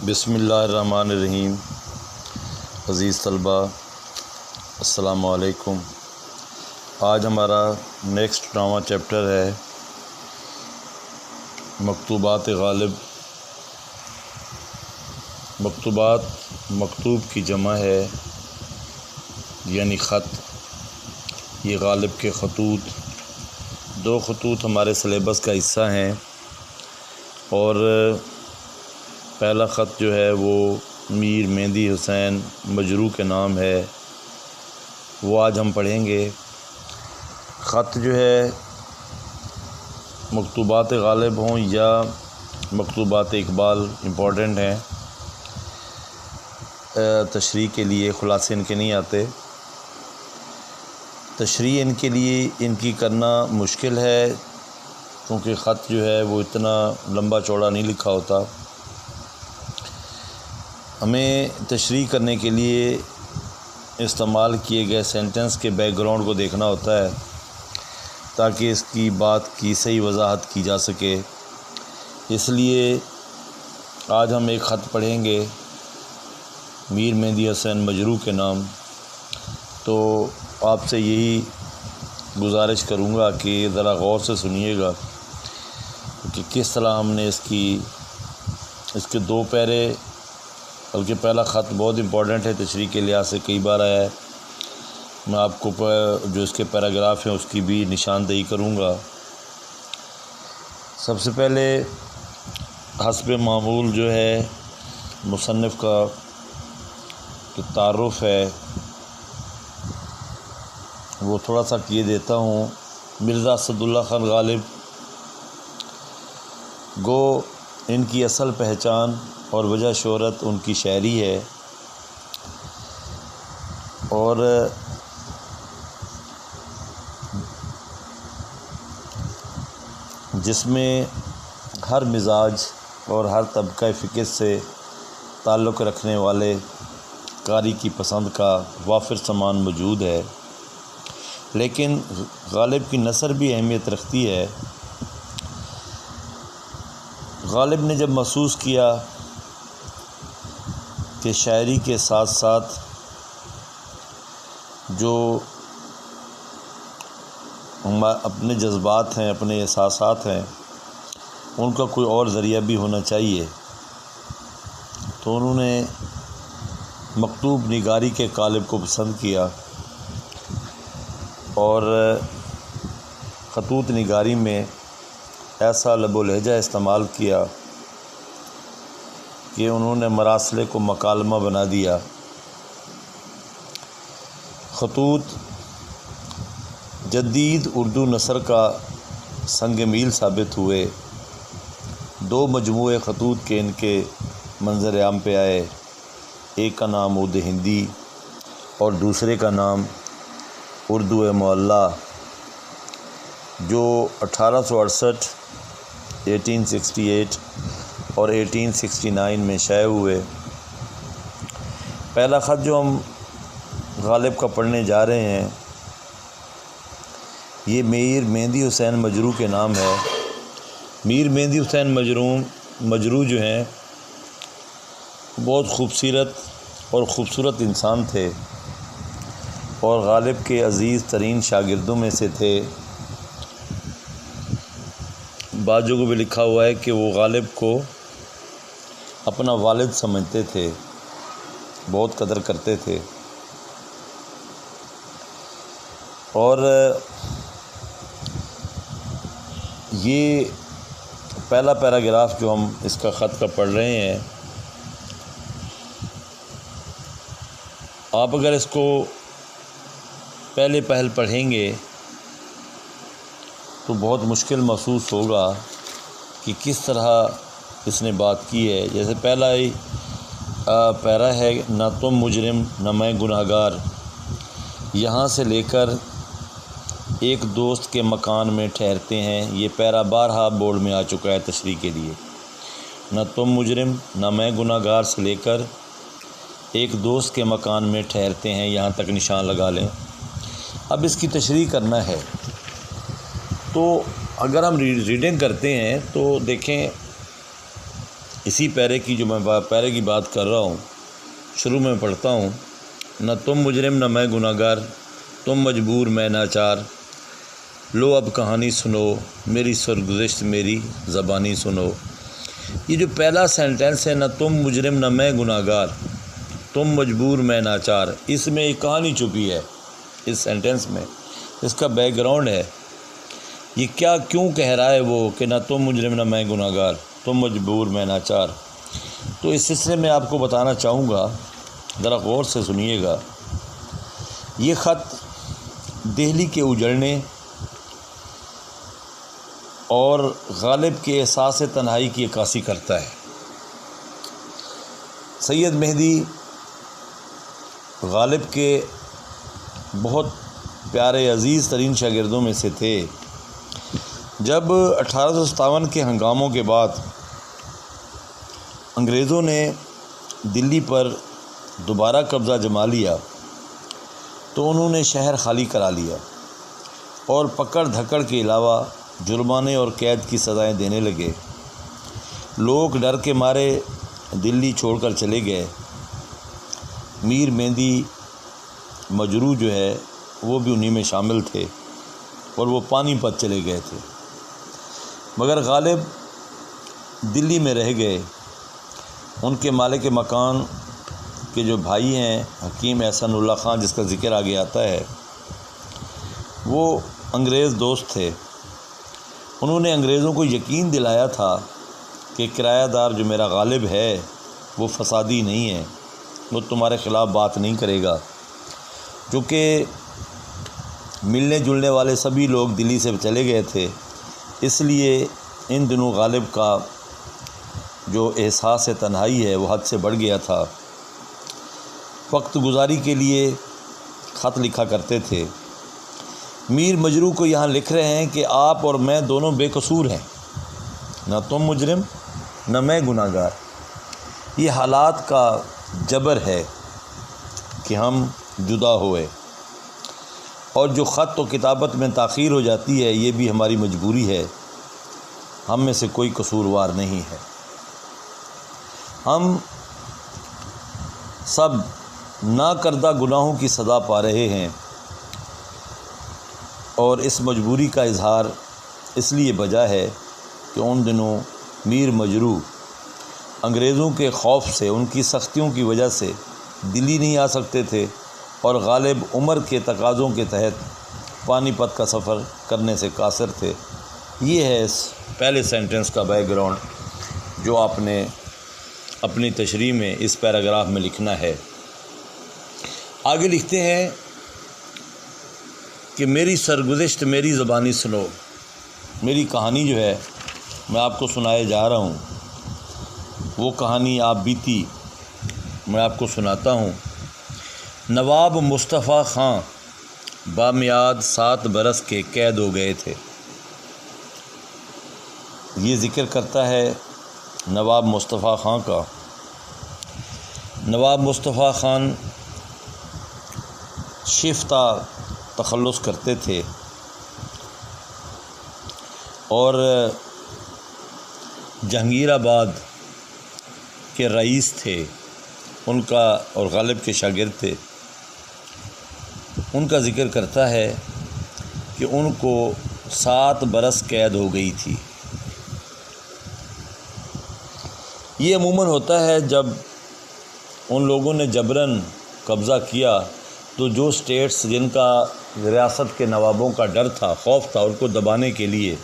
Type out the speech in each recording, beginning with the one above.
بسم اللہ الرحمن الرحیم۔ عزیز طلبہ السلام علیکم۔ آج ہمارا نیکسٹ ڈرامہ چیپٹر ہے مکتوبات غالب۔ مکتوبات مکتوب کی جمع ہے یعنی خط۔ یہ غالب کے خطوط، دو خطوط ہمارے سلیبس کا حصہ ہیں، اور پہلا خط جو ہے وہ میر مہندی حسین مجروح کے نام ہے، وہ آج ہم پڑھیں گے۔ خط جو ہے مکتوبات غالب ہوں یا مکتوبات اقبال امپورٹنٹ ہیں، تشریح کے لیے خلاصے ان کے نہیں آتے۔ تشریح ان کے لیے ان کی کرنا مشکل ہے کیونکہ خط جو ہے وہ اتنا لمبا چوڑا نہیں لکھا ہوتا۔ ہمیں تشریح کرنے کے لیے استعمال کیے گئے سینٹنس کے بیک گراؤنڈ کو دیکھنا ہوتا ہے تاکہ اس کی بات کی صحیح وضاحت کی جا سکے۔ اس لیے آج ہم ایک خط پڑھیں گے میر مہندی حسین مجروح کے نام۔ تو آپ سے یہی گزارش کروں گا کہ ذرا غور سے سنیے گا کہ کس طرح ہم نے اس کے دو پیرے، بلکہ پہلا خط بہت امپورٹنٹ ہے تشریح کے لحاظ سے، کئی بار آیا ہے۔ میں آپ کو جو اس کے پیراگراف ہیں اس کی بھی نشاندہی کروں گا۔ سب سے پہلے حسب معمول جو ہے مصنف کا جو تعارف ہے وہ تھوڑا سا کیے دیتا ہوں۔ مرزا اسداللہ خان غالب گو ان کی اصل پہچان اور وجہ شہرت ان کی شاعری ہے، اور جس میں ہر مزاج اور ہر طبقہ فکر سے تعلق رکھنے والے قاری کی پسند کا وافر سامان موجود ہے۔ لیکن غالب کی نثر بھی اہمیت رکھتی ہے۔ غالب نے جب محسوس کیا کہ شاعری کے ساتھ ساتھ جو اپنے جذبات ہیں، اپنے احساسات ہیں، ان کا کوئی اور ذریعہ بھی ہونا چاہیے، تو انہوں نے مکتوب نگاری کے قالب کو پسند کیا اور خطوط نگاری میں ایسا لب و لہجہ استعمال کیا کہ انہوں نے مراسلے کو مکالمہ بنا دیا۔ خطوط جدید اردو نثر کا سنگ میل ثابت ہوئے۔ دو مجموعے خطوط کے ان کے منظر عام پہ آئے، ایک کا نام عود ہندی اور دوسرے کا نام اردو معلیٰ، جو 1868 1868 اور 1869 میں شائع ہوئے۔ پہلا خط جو ہم غالب کا پڑھنے جا رہے ہیں یہ میر مہندی حسین مجروح کے نام ہے۔ میر مہندی حسین مجروح جو ہیں بہت خوبصورت انسان تھے اور غالب کے عزیز ترین شاگردوں میں سے تھے۔ بعض جگہوں پہ لکھا ہوا ہے کہ وہ غالب کو اپنا والد سمجھتے تھے، بہت قدر کرتے تھے۔ اور یہ پہلا پیراگراف جو ہم اس کا خط کا پڑھ رہے ہیں، آپ اگر اس کو پہلے پہل پڑھیں گے تو بہت مشکل محسوس ہوگا کہ کس طرح اس نے بات کی ہے۔ جیسے پہلا ہی پیرا ہے، نہ تم مجرم نہ میں گنہگار، یہاں سے لے کر ایک دوست کے مکان میں ٹھہرتے ہیں۔ یہ پیرا بارہا بورڈ میں آ چکا ہے تشریح کے لیے۔ نہ تم مجرم نہ میں گنہگار سے لے کر ایک دوست کے مکان میں ٹھہرتے ہیں، یہاں تک نشان لگا لیں۔ اب اس کی تشریح کرنا ہے، تو اگر ہم ریڈنگ کرتے ہیں تو دیکھیں اسی پیرے کی جو میں پیرے کی بات کر رہا ہوں، شروع میں پڑھتا ہوں: نہ تم مجرم نہ میں گناہ گار، تم مجبور میں ناچار، لو اب کہانی سنو، میری سرگزشت میری زبانی سنو۔ یہ جو پہلا سینٹنس ہے، نہ تم مجرم نہ میں گناہ گار، تم مجبور میں ناچار، اس میں ایک کہانی چھپی ہے اس سینٹنس میں، اس کا بیک گراؤنڈ ہے۔ یہ کیوں کہہ رہا ہے وہ کہ نہ تم مجرم نہ میں گناہ گار، تم مجبور میں ناچار؟ تو اس سلسلے میں آپ کو بتانا چاہوں گا، ذرا غور سے سنیے گا۔ یہ خط دہلی کے اجڑنے اور غالب کے احساس تنہائی کی عکاسی کرتا ہے۔ سید مہدی غالب کے بہت پیارے عزیز ترین شاگردوں میں سے تھے۔ جب 1857 کے ہنگاموں کے بعد انگریزوں نے دلی پر دوبارہ قبضہ جما لیا تو انہوں نے شہر خالی کرا لیا اور پکڑ دھکڑ کے علاوہ جرمانے اور قید کی سزائیں دینے لگے۔ لوگ ڈر کے مارے دلی چھوڑ کر چلے گئے۔ میر مہندی مجروح جو ہے وہ بھی انہی میں شامل تھے اور وہ پانی پت چلے گئے تھے، مگر غالب دلی میں رہ گئے۔ ان کے مالک مکان کے جو بھائی ہیں حکیم احسن اللہ خان، جس کا ذکر آگے آتا ہے، وہ انگریز دوست تھے۔ انہوں نے انگریزوں کو یقین دلایا تھا کہ کرایہ دار جو میرا غالب ہے وہ فسادی نہیں ہے، وہ تمہارے خلاف بات نہیں کرے گا۔ چونکہ ملنے جلنے والے سبھی لوگ دلی سے چلے گئے تھے، اس لیے ان دنوں غالب کا جو احساس تنہائی ہے وہ حد سے بڑھ گیا تھا۔ وقت گزاری کے لیے خط لکھا کرتے تھے۔ میر مجروح کو یہاں لکھ رہے ہیں کہ آپ اور میں دونوں بے قصور ہیں، نہ تم مجرم نہ میں گناہ گار۔ یہ حالات کا جبر ہے کہ ہم جدا ہوئے، اور جو خط و کتابت میں تاخیر ہو جاتی ہے یہ بھی ہماری مجبوری ہے، ہم میں سے کوئی قصوروار نہیں ہے۔ ہم سب نا کردہ گناہوں کی سزا پا رہے ہیں، اور اس مجبوری کا اظہار اس لیے بجا ہے کہ ان دنوں میر مجروح انگریزوں کے خوف سے، ان کی سختیوں کی وجہ سے دلی نہیں آ سکتے تھے، اور غالب عمر کے تقاضوں کے تحت پانی پت کا سفر کرنے سے قاصر تھے۔ یہ ہے اس پہلے سینٹنس کا بیک گراؤنڈ جو آپ نے اپنی تشریح میں اس پیراگراف میں لکھنا ہے۔ آگے لکھتے ہیں کہ میری سرگزشت میری زبانی سنو۔ میری کہانی جو ہے میں آپ کو سنائے جا رہا ہوں، وہ کہانی آپ بیتی میں آپ کو سناتا ہوں۔ نواب مصطفیٰ خان بامیاد 7 برس کے قید ہو گئے تھے۔ یہ ذکر کرتا ہے نواب مصطفیٰ خان کا۔ نواب مصطفیٰ خان شفتہ تخلص کرتے تھے اور جہانگیر آباد کے رئیس تھے، ان کا اور غالب کے شاگرد تھے۔ ان کا ذکر کرتا ہے کہ ان کو 7 برس قید ہو گئی تھی۔ یہ عموماً ہوتا ہے جب ان لوگوں نے جبراً قبضہ کیا تو جو سٹیٹس جن کا ریاست کے نوابوں کا ڈر تھا، خوف تھا، ان کو دبانے کے لیے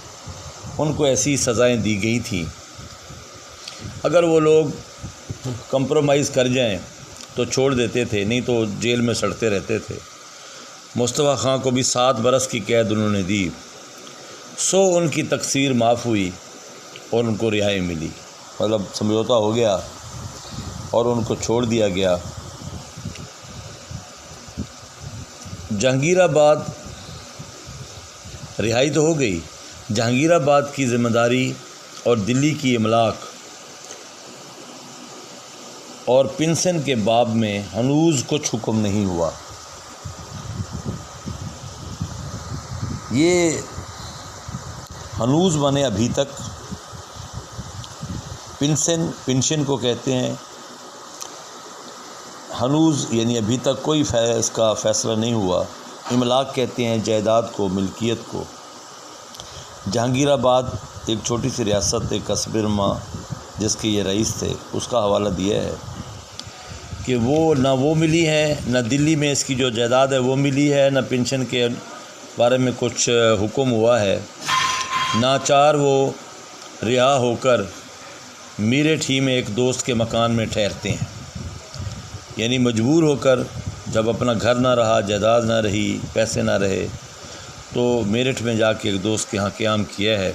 ان کو ایسی سزائیں دی گئی تھیں۔ اگر وہ لوگ کمپرومائز کر جائیں تو چھوڑ دیتے تھے، نہیں تو جیل میں سڑتے رہتے تھے۔ مصطفیٰ خان کو بھی 7 برس کی قید انہوں نے دی، سو ان کی تقصیر معاف ہوئی اور ان کو رہائی ملی، مطلب سمجھوتا ہو گیا اور ان کو چھوڑ دیا گیا۔ جہانگیر آباد رہائی تو ہو گئی، جہانگیر آباد کی ذمہ داری اور دلی کی املاک اور پنشن کے باب میں ہنوز کچھ حکم نہیں ہوا۔ یہ ہنوز مانے ابھی تک، پنشن کو کہتے ہیں۔ ہنوز یعنی ابھی تک کوئی اس کا فیصلہ نہیں ہوا۔ املاک کہتے ہیں جائیداد کو، ملکیت کو۔ جہانگیر آباد ایک چھوٹی سی ریاست، ایک قصبہ نما جس کے یہ رئیس تھے، اس کا حوالہ دیا ہے کہ وہ نہ وہ ملی ہے، نہ دلی میں اس کی جو جائیداد ہے وہ ملی ہے، نہ پنشن کے بارے میں کچھ حکم ہوا ہے۔ ناچار وہ رہا ہو کر میرٹھ ہی میں ایک دوست کے مکان میں ٹھہرتے ہیں، یعنی مجبور ہو کر جب اپنا گھر نہ رہا، جائیداد نہ رہی، پیسے نہ رہے، تو میرٹھ میں جا کے ایک دوست کے ہاں قیام کیا ہے۔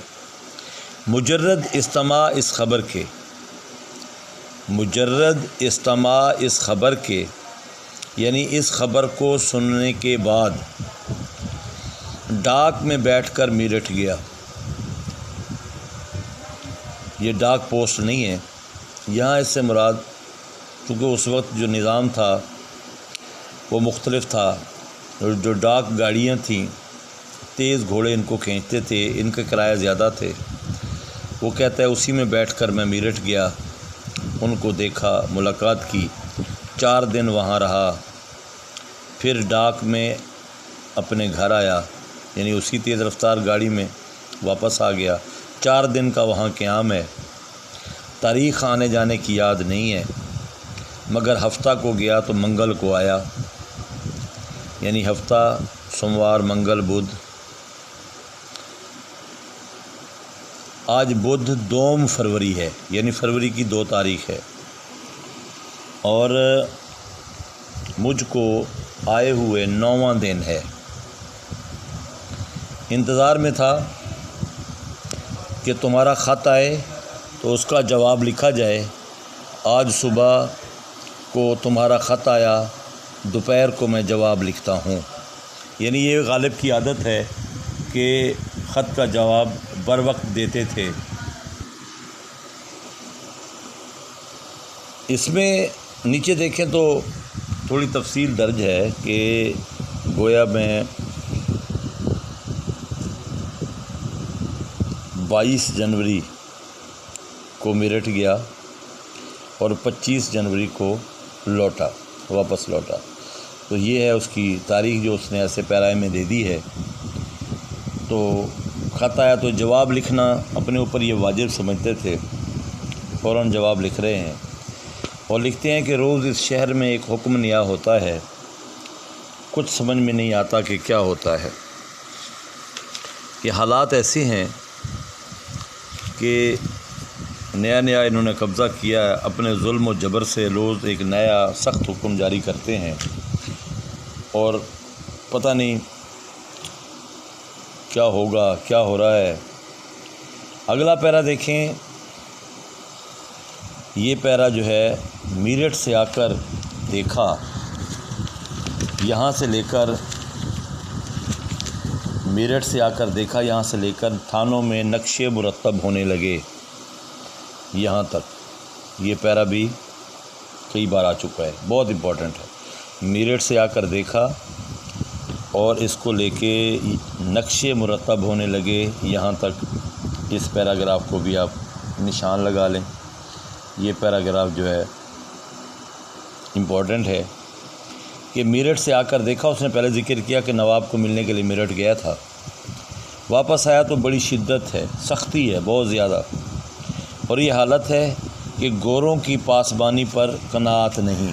مجرد استماع اس خبر کے، مجرد استماع اس خبر کے یعنی اس خبر کو سننے کے بعد ڈاک میں بیٹھ کر میرٹھ گیا۔ یہ ڈاک پوسٹ نہیں ہے، یہاں اس سے مراد، چونکہ اس وقت جو نظام تھا وہ مختلف تھا، جو ڈاک گاڑیاں تھیں تیز گھوڑے ان کو کھینچتے تھے، ان کا کرایہ زیادہ تھے۔ وہ کہتا ہے اسی میں بیٹھ کر میں میرٹھ گیا، ان کو دیکھا، ملاقات کی، 4 دن وہاں رہا، پھر ڈاک میں اپنے گھر آیا، یعنی اسی تیز رفتار گاڑی میں واپس آ گیا۔ 4 دن کا وہاں قیام ہے۔ تاریخ آنے جانے کی یاد نہیں ہے، مگر ہفتہ کو گیا تو منگل کو آیا، یعنی ہفتہ سوموار، منگل، بدھ۔ آج بدھ 2 فروری ہے، یعنی فروری کی 2 تاریخ ہے، اور مجھ کو آئے ہوئے 9واں دن ہے۔ انتظار میں تھا کہ تمہارا خط آئے تو اس کا جواب لکھا جائے۔ آج صبح کو تمہارا خط آیا، دوپہر کو میں جواب لکھتا ہوں۔ یعنی یہ غالب کی عادت ہے کہ خط کا جواب بر وقت دیتے تھے۔ اس میں نیچے دیکھیں تو تھوڑی تفصیل درج ہے کہ گویا میں 22 جنوری کو میرٹھ گیا اور 25 جنوری کو واپس لوٹا۔ تو یہ ہے اس کی تاریخ جو اس نے ایسے پیرائے میں دے دی ہے۔ تو خط آیا تو جواب لکھنا اپنے اوپر یہ واجب سمجھتے تھے، فوراً جواب لکھ رہے ہیں، اور لکھتے ہیں کہ روز اس شہر میں ایک حکم نیا ہوتا ہے، کچھ سمجھ میں نہیں آتا کہ کیا ہوتا ہے۔ کہ حالات ایسے ہیں کہ نیا انہوں نے قبضہ کیا ہے، اپنے ظلم و جبر سے روز ایک نیا سخت حکم جاری کرتے ہیں، اور پتہ نہیں کیا ہوگا، کیا ہو رہا ہے۔ اگلا پیرا دیکھیں، یہ پیرا جو ہے میرٹھ سے آ کر دیکھا، یہاں سے لے کر میرٹھ سے آ کر دیکھا، یہاں سے لے کر تھانوں میں نقشے مرتب ہونے لگے، یہاں تک یہ پیرا بھی کئی بار آ چکا ہے، بہت امپورٹنٹ ہے۔ میرٹھ سے آ کر دیکھا اور اس کو لے کے نقشے مرتب ہونے لگے، یہاں تک۔ اس پیراگراف کو بھی آپ نشان لگا لیں، یہ پیراگراف جو ہے امپورٹنٹ ہے کہ میرٹھ سے آ کر دیکھا۔ اس نے پہلے ذکر کیا کہ نواب کو ملنے کے لیے میرٹھ گیا تھا، واپس آیا تو بڑی شدت ہے، سختی ہے بہت زیادہ، اور یہ حالت ہے کہ گوروں کی پاسبانی پر قناعت نہیں۔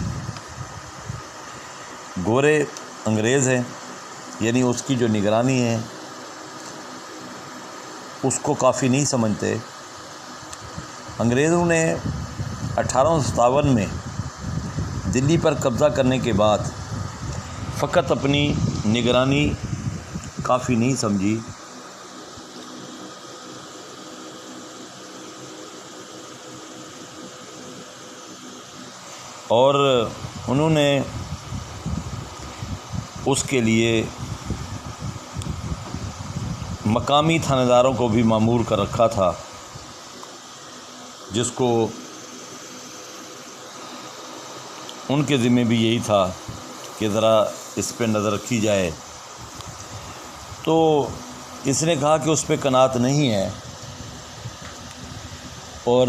گورے انگریز ہیں، یعنی اس کی جو نگرانی ہے اس کو کافی نہیں سمجھتے۔ انگریزوں نے 1857 میں دلی پر قبضہ کرنے کے بعد فقط اپنی نگرانی کافی نہیں سمجھی، اور انہوں نے اس کے لیے مقامی تھانے داروں کو بھی مامور کر رکھا تھا، جس کو ان کے ذمہ بھی یہی تھا کہ ذرا اس پہ نظر رکھی جائے۔ تو اس نے کہا کہ اس پہ قناعت نہیں ہے، اور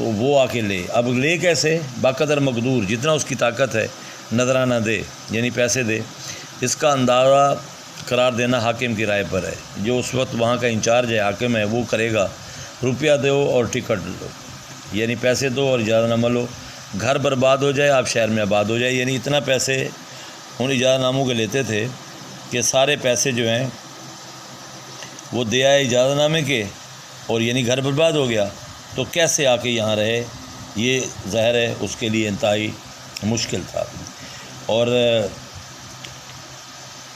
تو وہ آ کے لے. اب لے کیسے؟ باقدر مقدور، جتنا اس کی طاقت ہے نذرانہ دے، یعنی پیسے دے. اس کا اندازہ قرار دینا حاکم کی رائے پر ہے. جو اس وقت وہاں کا انچارج ہے، حاکم ہے، وہ کرے گا. روپیہ دو اور ٹکٹ لو، یعنی پیسے دو اور اجازت نامہ لو. گھر برباد ہو جائے، آپ شہر میں آباد ہو جائے. یعنی اتنا پیسے ان اجازت ناموں کے لیتے تھے کہ سارے پیسے جو ہیں وہ دے آئے اجازت نامے کے، اور یعنی گھر برباد ہو گیا. تو کیسے آ کے یہاں رہے؟ یہ ظاہر ہے اس کے لیے انتہائی مشکل تھا. اور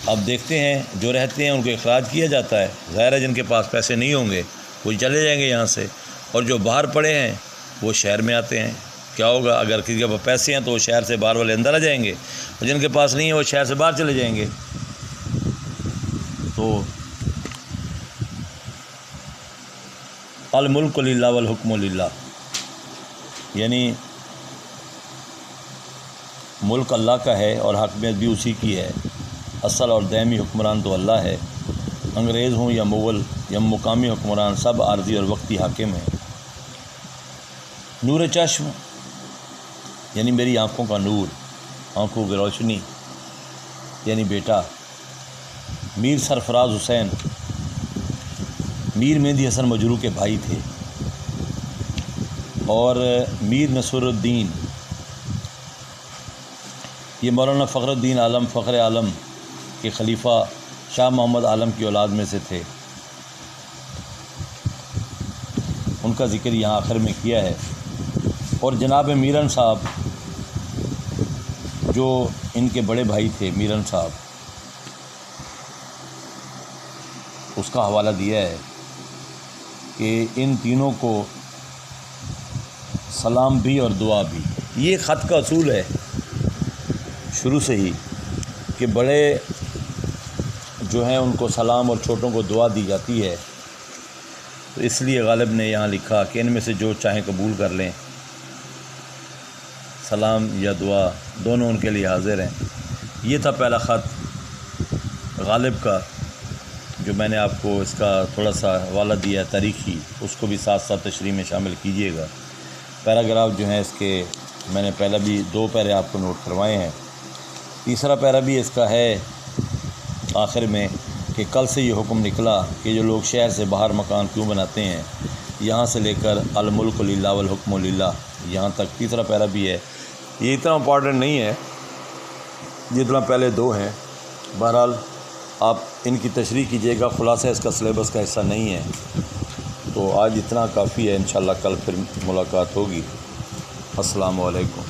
اب دیکھتے ہیں جو رہتے ہیں ان کو اخراج کیا جاتا ہے. ظاہر ہے جن کے پاس پیسے نہیں ہوں گے وہ چلے جائیں گے یہاں سے، اور جو باہر پڑے ہیں وہ شہر میں آتے ہیں. کیا ہوگا؟ اگر کسی کے پاس پیسے ہیں تو وہ شہر سے باہر والے اندر آ جائیں گے، اور جن کے پاس نہیں ہے وہ شہر سے باہر چلے جائیں گے. تو الملک للہ والحکم للہ، یعنی ملک اللہ کا ہے اور حاکمیت بھی اسی کی ہے. اصل اور دائمی حکمران تو اللہ ہے. انگریز ہوں یا مغل یا مقامی حکمران، سب عارضی اور وقتی حاکم ہیں. نور چشم یعنی میری آنکھوں کا نور، آنکھوں کی روشنی، یعنی بیٹا میر سرفراز حسین میر مہندی حسن مجروح کے بھائی تھے، اور میر نصر الدین یہ مولانا فخر الدین عالم فخر عالم کے خلیفہ شاہ محمد عالم کی اولاد میں سے تھے. ان کا ذکر یہاں آخر میں کیا ہے. اور جناب میرن صاحب جو ان کے بڑے بھائی تھے، میرن صاحب، اس کا حوالہ دیا ہے کہ ان تینوں کو سلام بھی اور دعا بھی. یہ خط کا اصول ہے شروع سے ہی کہ بڑے جو ہیں ان کو سلام اور چھوٹوں کو دعا دی جاتی ہے. تو اس لیے غالب نے یہاں لکھا کہ ان میں سے جو چاہیں قبول کر لیں، سلام یا دعا دونوں ان کے لیے حاضر ہیں. یہ تھا پہلا خط غالب کا، جو میں نے آپ کو اس کا تھوڑا سا حوالہ دیا ہے تاریخی، اس کو بھی ساتھ ساتھ تشریح میں شامل کیجیے گا. پیراگراف جو ہیں اس کے میں نے پہلا بھی 2 پیرے آپ کو نوٹ کروائے ہیں. تیسرا پیرا بھی اس کا ہے آخر میں کہ کل سے یہ حکم نکلا کہ جو لوگ شہر سے باہر مکان کیوں بناتے ہیں، یہاں سے لے کر الملک للہ والحکم للہ یہاں تک. تیسرا پیرا بھی ہے. یہ اتنا امپورٹنٹ نہیں ہے جتنا پہلے 2 ہیں. بہرحال آپ ان کی تشریح کیجیے گا، خلاصہ اس کا سلیبس کا حصہ نہیں ہے. تو آج اتنا کافی ہے، انشاءاللہ کل پھر ملاقات ہوگی. السلام علیکم.